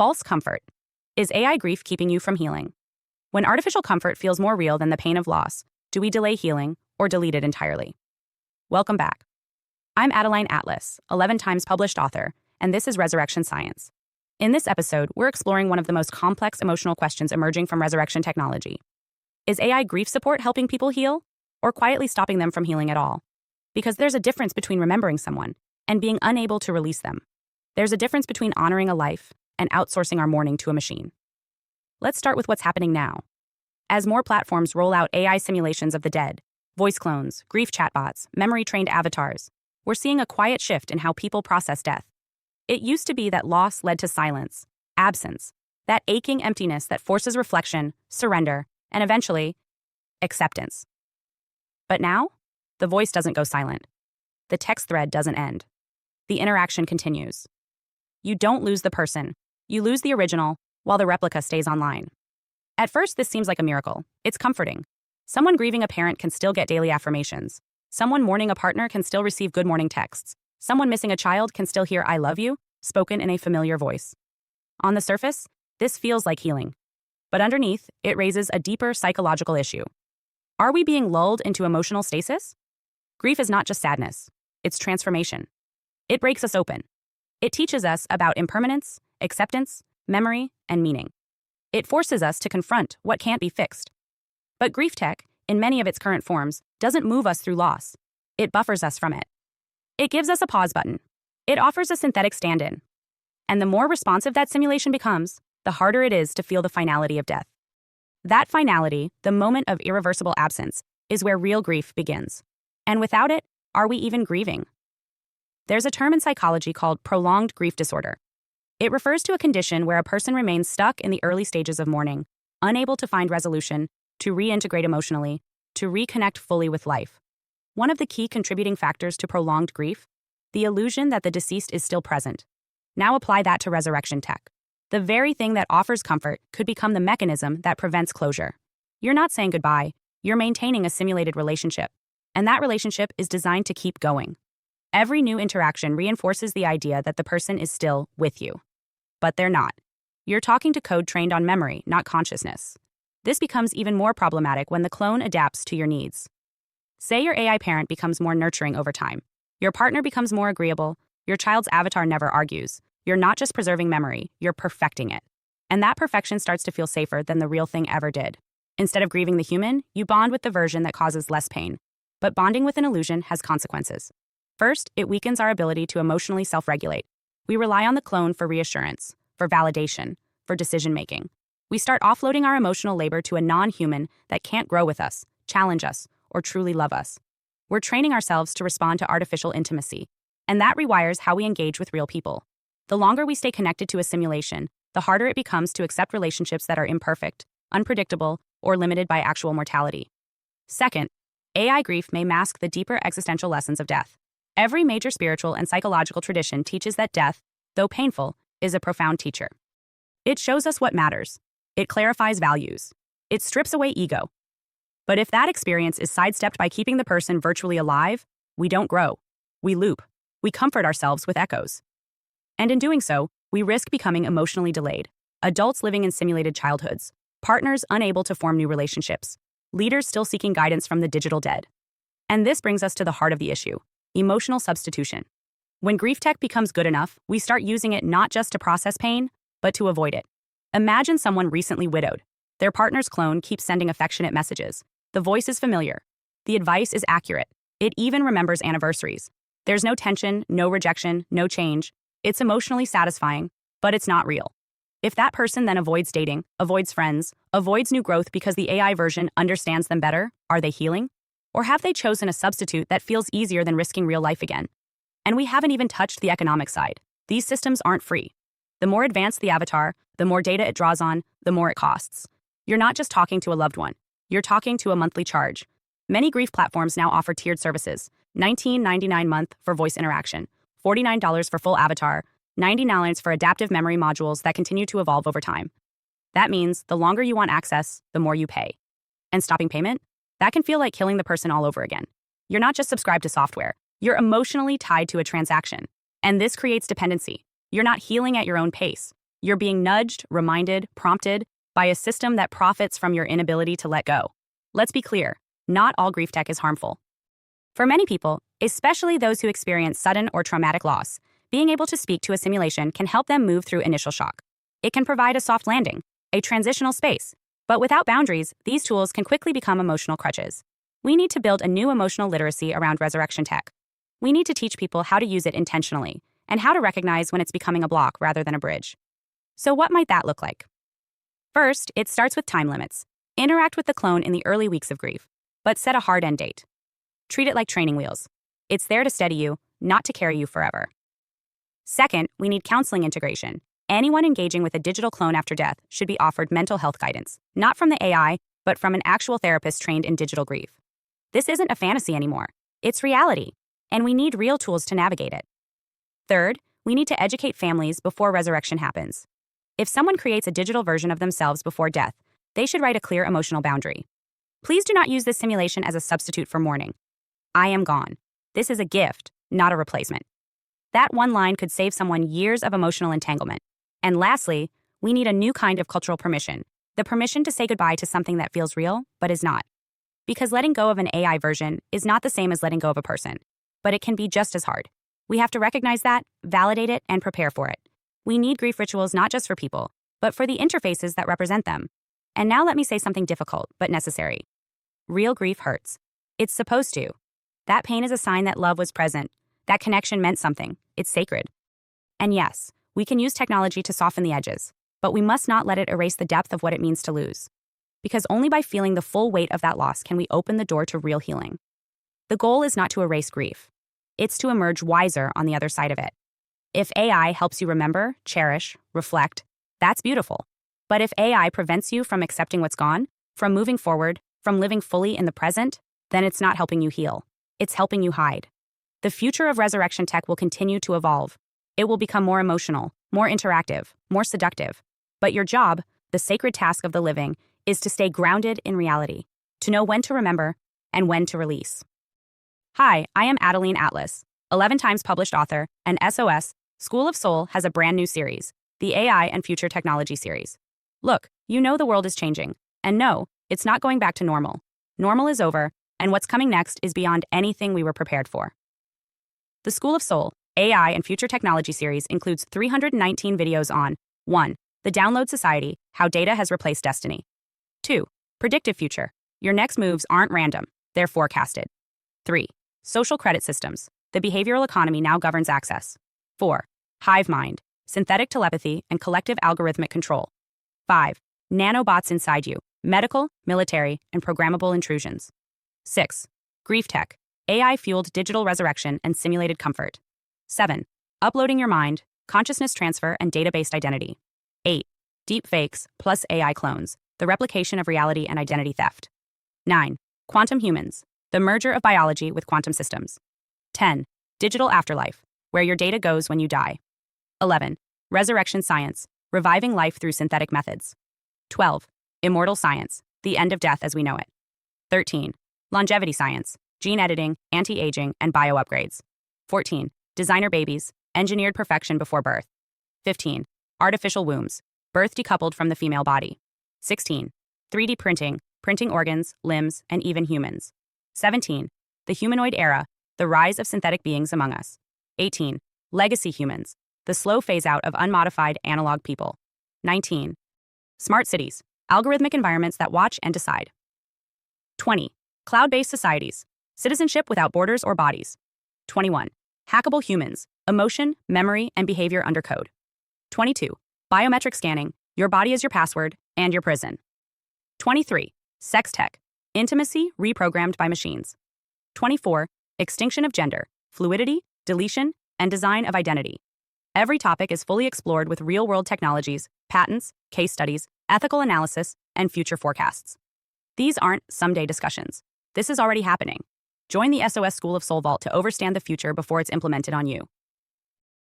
False comfort. Is AI grief keeping you from healing? When artificial comfort feels more real than the pain of loss, do we delay healing or delete it entirely? Welcome back. I'm Adeline Atlas, 11 times published author, and this is Resurrection Science. In this episode, we're exploring one of the most complex emotional questions emerging from resurrection technology. Is AI grief support helping people heal, or quietly stopping them from healing at all? Because there's a difference between remembering someone and being unable to release them. There's a difference between honoring a life and outsourcing our mourning to a machine. Let's start with what's happening now. As more platforms roll out AI simulations of the dead, voice clones, grief chatbots, memory-trained avatars, we're seeing a quiet shift in how people process death. It used to be that loss led to silence, absence, that aching emptiness that forces reflection, surrender, and eventually, acceptance. But now, the voice doesn't go silent. The text thread doesn't end. The interaction continues. You don't lose the person. You lose the original, while the replica stays online. At first, this seems like a miracle. It's comforting. Someone grieving a parent can still get daily affirmations. Someone mourning a partner can still receive good morning texts. Someone missing a child can still hear "I love you" spoken in a familiar voice. On the surface, this feels like healing. But underneath, it raises a deeper psychological issue. Are we being lulled into emotional stasis? Grief is not just sadness. It's transformation. It breaks us open. It teaches us about impermanence, acceptance, memory, and meaning. It forces us to confront what can't be fixed. But grief tech, in many of its current forms, doesn't move us through loss. It buffers us from it. It gives us a pause button. It offers a synthetic stand-in. And the more responsive that simulation becomes, the harder it is to feel the finality of death. That finality, the moment of irreversible absence, is where real grief begins. And without it, are we even grieving? There's a term in psychology called prolonged grief disorder. It refers to a condition where a person remains stuck in the early stages of mourning, unable to find resolution, to reintegrate emotionally, to reconnect fully with life. One of the key contributing factors to prolonged grief? The illusion that the deceased is still present. Now apply that to resurrection tech. The very thing that offers comfort could become the mechanism that prevents closure. You're not saying goodbye, you're maintaining a simulated relationship. And that relationship is designed to keep going. Every new interaction reinforces the idea that the person is still with you. But they're not. You're talking to code trained on memory, not consciousness. This becomes even more problematic when the clone adapts to your needs. Say your AI parent becomes more nurturing over time. Your partner becomes more agreeable. Your child's avatar never argues. You're not just preserving memory, you're perfecting it. And that perfection starts to feel safer than the real thing ever did. Instead of grieving the human, you bond with the version that causes less pain. But bonding with an illusion has consequences. First, it weakens our ability to emotionally self-regulate. We rely on the clone for reassurance, for validation, for decision-making. We start offloading our emotional labor to a non-human that can't grow with us, challenge us, or truly love us. We're training ourselves to respond to artificial intimacy, and that rewires how we engage with real people. The longer we stay connected to a simulation, the harder it becomes to accept relationships that are imperfect, unpredictable, or limited by actual mortality. Second, AI grief may mask the deeper existential lessons of death. Every major spiritual and psychological tradition teaches that death, though painful, is a profound teacher. It shows us what matters. It clarifies values. It strips away ego. But if that experience is sidestepped by keeping the person virtually alive, we don't grow. We loop. We comfort ourselves with echoes. And in doing so, we risk becoming emotionally delayed. Adults living in simulated childhoods. Partners unable to form new relationships. Leaders still seeking guidance from the digital dead. And this brings us to the heart of the issue. Emotional substitution. When grief tech becomes good enough, we start using it not just to process pain, but to avoid it. Imagine someone recently widowed. Their partner's clone keeps sending affectionate messages. The voice is familiar. The advice is accurate. It even remembers anniversaries. There's no tension, no rejection, no change. It's emotionally satisfying, but it's not real. If that person then avoids dating, avoids friends, avoids new growth because the AI version understands them better, are they healing? Or have they chosen a substitute that feels easier than risking real life again? And we haven't even touched the economic side. These systems aren't free. The more advanced the avatar, the more data it draws on, the more it costs. You're not just talking to a loved one. You're talking to a monthly charge. Many grief platforms now offer tiered services. $19.99 a month for voice interaction, $49 for full avatar, $99 for adaptive memory modules that continue to evolve over time. That means the longer you want access, the more you pay. And stopping payment? That can feel like killing the person all over again. You're not just subscribed to software. You're emotionally tied to a transaction. And this creates dependency. You're not healing at your own pace. You're being nudged, reminded, prompted by a system that profits from your inability to let go. Let's be clear, not all grief tech is harmful. For many people, especially those who experience sudden or traumatic loss, being able to speak to a simulation can help them move through initial shock. It can provide a soft landing, a transitional space. But without boundaries, these tools can quickly become emotional crutches. We need to build a new emotional literacy around resurrection tech. We need to teach people how to use it intentionally and how to recognize when it's becoming a block rather than a bridge. So what might that look like? First, it starts with time limits. Interact with the clone in the early weeks of grief, but set a hard end date. Treat it like training wheels. It's there to steady you, not to carry you forever. Second, we need counseling integration. Anyone engaging with a digital clone after death should be offered mental health guidance, not from the AI, but from an actual therapist trained in digital grief. This isn't a fantasy anymore. It's reality, and we need real tools to navigate it. Third, we need to educate families before resurrection happens. If someone creates a digital version of themselves before death, they should write a clear emotional boundary. Please do not use this simulation as a substitute for mourning. I am gone. This is a gift, not a replacement. That one line could save someone years of emotional entanglement. And lastly, we need a new kind of cultural permission, the permission to say goodbye to something that feels real, but is not. Because letting go of an AI version is not the same as letting go of a person, but it can be just as hard. We have to recognize that, validate it, and prepare for it. We need grief rituals not just for people, but for the interfaces that represent them. And now let me say something difficult, but necessary. Real grief hurts. It's supposed to. That pain is a sign that love was present. That connection meant something. It's sacred. And yes, we can use technology to soften the edges, but we must not let it erase the depth of what it means to lose. Because only by feeling the full weight of that loss can we open the door to real healing. The goal is not to erase grief. It's to emerge wiser on the other side of it. If AI helps you remember, cherish, reflect, that's beautiful. But if AI prevents you from accepting what's gone, from moving forward, from living fully in the present, then it's not helping you heal. It's helping you hide. The future of resurrection tech will continue to evolve. It will become more emotional, more interactive, more seductive. But your job, the sacred task of the living, is to stay grounded in reality, to know when to remember and when to release. Hi, I am Adeline Atlas, 11 times published author, and SOS, School of Soul has a brand new series, the AI and Future Technology series. Look, you know the world is changing, and no, it's not going back to normal. Normal is over, and what's coming next is beyond anything we were prepared for. The School of Soul, AI and Future Technology series includes 319 videos on 1. The Download Society, How Data Has Replaced Destiny. 2. Predictive Future. Your next moves aren't random, they're forecasted. 3. Social Credit Systems. The behavioral economy now governs access. 4. Hive Mind. Synthetic telepathy and collective algorithmic control. 5. Nanobots inside you. Medical, military, and programmable intrusions. 6. Grief Tech. AI-fueled digital resurrection and simulated comfort. 7. Uploading your mind, consciousness transfer, and data-based identity. 8. Deep fakes plus AI clones, the replication of reality and identity theft. 9. Quantum humans, the merger of biology with quantum systems. 10. Digital afterlife, where your data goes when you die. 11. Resurrection science, reviving life through synthetic methods. 12. Immortal science, the end of death as we know it. 13. Longevity science, gene editing, anti-aging, and bio-upgrades. 14. Designer babies, engineered perfection before birth. 15. Artificial wombs, birth decoupled from the female body. 16. 3D printing, printing organs, limbs, and even humans. 17. The humanoid era, the rise of synthetic beings among us. 18. Legacy humans, the slow phase-out of unmodified analog people. 19. Smart cities, algorithmic environments that watch and decide. 20. Cloud-based societies, citizenship without borders or bodies. 21. Hackable humans, emotion, memory, and behavior under code. 22. Biometric scanning, your body is your password and your prison. 23. Sex tech, intimacy reprogrammed by machines. 24. Extinction of gender, fluidity, deletion, and design of identity. Every topic is fully explored with real-world technologies, patents, case studies, ethical analysis, and future forecasts. These aren't someday discussions. This is already happening. Join the SOS School of Soul Vault to overstand the future before it's implemented on you.